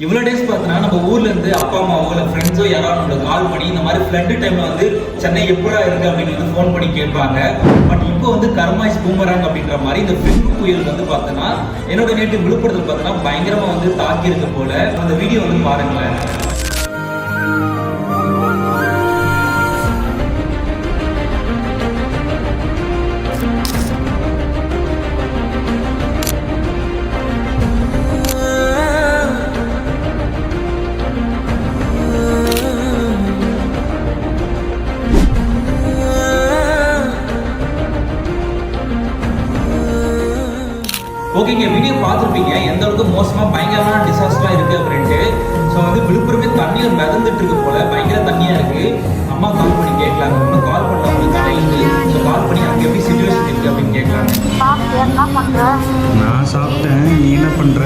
இவ்வளோ டேஸ் பார்த்தீங்கன்னா நம்ம ஊர்ல இருந்து அப்பா அம்மாவோ இல்லை ஃப்ரெண்ட்ஸோ யாராவது நம்மளுக்கு கால் பண்ணி இந்த மாதிரி ஃப்ளட் டைம்ல வந்து சென்னை எப்படா இருக்கு அப்படின்னு வந்து ஃபோன் பண்ணி கேட்பாங்க. பட் இப்போ வந்து கர்மாய்ஸ் பூமராங் அப்படின்ற மாதிரி இந்த ஃபின் புயல் வந்து பார்த்தோன்னா என்னோட நேற்று விழுப்புரத்தில் பார்த்தோன்னா பயங்கரமா வந்து தாக்கி இருக்கு போல. அந்த வீடியோ வந்து பாருங்களேன். ஓகேங்க, வீடியோ பார்த்துருப்பீங்க எந்த அளவுக்கு மோசமாக பயங்கரமான டிசாஸ்டராக இருக்குது அப்படின்ட்டு. ஸோ வந்து விழுப்புரமே தண்ணியில் மிதந்துட்டு இருக்கு போல, பயங்கர தண்ணியாக இருக்குது. அம்மா கால் பண்ணி கேட்கலாங்க, இன்னும் கால் பண்ணவங்களுக்கு காலையில். ஸோ கால் பண்ணி அங்கே எப்படி சுச்சுவேஷன் இருக்குது அப்படின்னு கேட்கலாங்க. நான் சாப்பிட்டேன், நீ என்ன பண்ணுற?